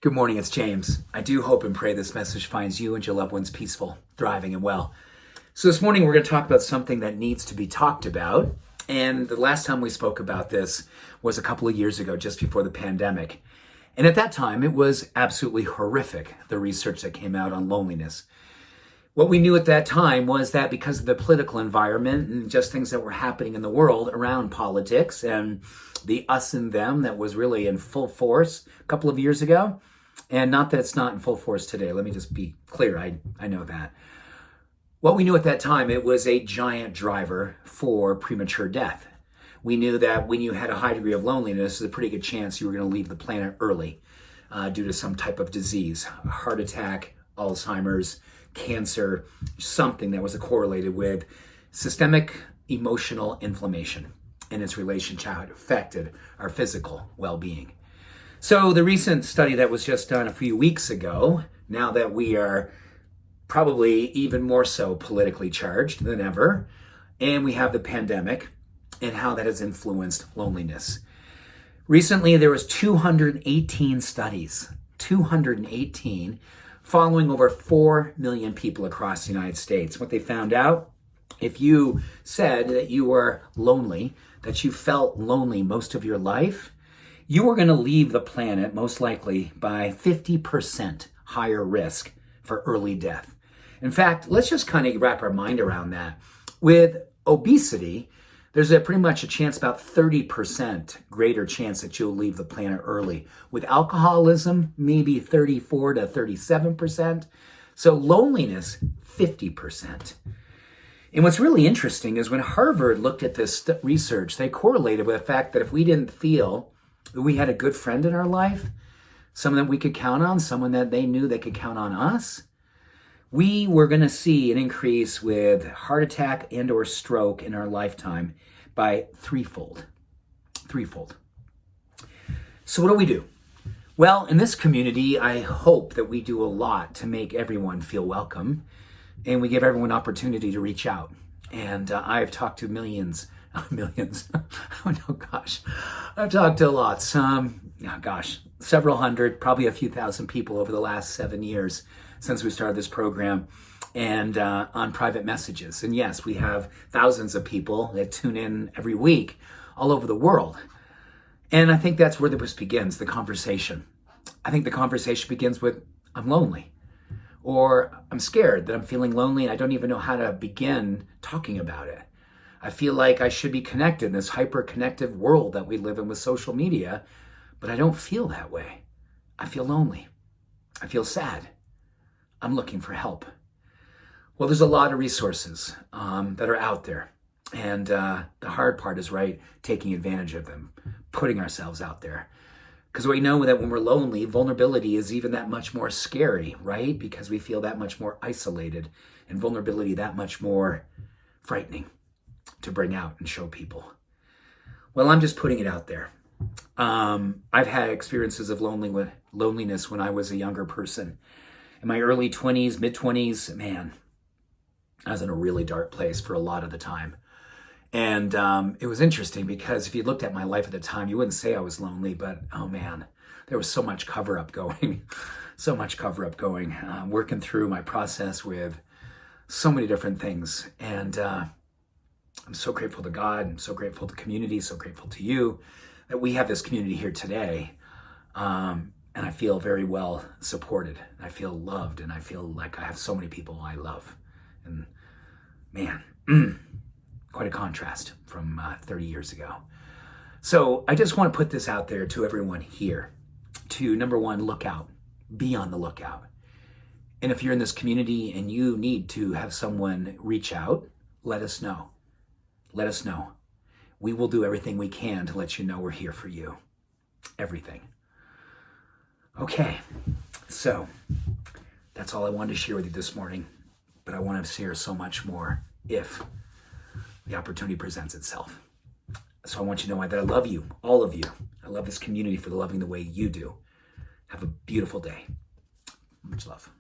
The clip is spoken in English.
Good morning, it's James. I do hope and pray this message finds you and your loved ones peaceful, thriving, and well. So this morning we're going to talk about something that needs to be talked about. And the last time we spoke about this was a couple of years ago, just before the pandemic. And at that time, it was absolutely horrific, the research that came out on loneliness. What we knew at that time was that because of the political environment and just things that were happening in the world around politics and the us and them that was really in full force a couple of years ago, and not that it's not in full force today. Let me just be clear. I know that. What we knew at that time, it was a giant driver for premature death. We knew that when you had a high degree of loneliness, there's a pretty good chance you were going to leave the planet early due to some type of disease, a heart attack, Alzheimer's, cancer, something that was correlated with systemic emotional inflammation and its relationship how it affected our physical well-being. So the recent study that was just done a few weeks ago, now that we are probably even more so politically charged than ever, and we have the pandemic and how that has influenced loneliness. Recently, there was 218 studies, 218, following over 4 million people across the United States. What they found out, if you said that you were lonely, that you felt lonely most of your life, you were going to leave the planet most likely by 50% higher risk for early death. In fact, let's just kind of wrap our mind around that. With obesity, there's pretty much a chance, about 30% greater chance that you'll leave the planet early. With alcoholism, maybe 34 to 37%. So loneliness, 50%. And what's really interesting is when Harvard looked at this research, they correlated with the fact that if we didn't feel that we had a good friend in our life, someone that we could count on, someone that they knew they could count on us, we were going to see an increase with heart attack and or stroke in our lifetime by threefold. So what do we do? Well, in this community, I hope that we do a lot to make everyone feel welcome, and we give everyone an opportunity to reach out. And I've talked to millions. Oh no, gosh. I've talked to lots. Several hundred, probably a few thousand people over the last 7 years since we started this program, and on private messages. And yes, we have thousands of people that tune in every week all over the world. And I think that's where this begins, the conversation. I think the conversation begins with, I'm lonely. Or I'm scared that I'm feeling lonely and I don't even know how to begin talking about it. I feel like I should be connected in this hyper-connected world that we live in with social media, but I don't feel that way. I feel lonely. I feel sad. I'm looking for help. Well, there's a lot of resources that are out there. And the hard part is, taking advantage of them, putting ourselves out there. Because we know that when we're lonely, vulnerability is even that much more scary, right? Because we feel that much more isolated, and vulnerability that much more frightening to bring out and show people. Well, I'm just putting it out there. I've had experiences of loneliness when I was a younger person. In my early 20s, mid-20s, man, I was in a really dark place for a lot of the time. And it was interesting because if you looked at my life at the time, you wouldn't say I was lonely, but oh man, there was so much cover-up going, working through my process with so many different things. And I'm so grateful to God, I'm so grateful to the community, so grateful to you that we have this community here today. And I feel very well supported. I feel loved, and I feel like I have so many people I love. And man, quite a contrast from 30 years ago. So I just want to put this out there to everyone here to, number one, look out, be on the lookout. And if you're in this community and you need to have someone reach out, let us know. Let us know. We will do everything we can to let you know we're here for you. Everything. Okay, so that's all I wanted to share with you this morning, but I want to share so much more if the opportunity presents itself. So I want you to know that I love you, all of you. I love this community for loving the way you do. Have a beautiful day. Much love.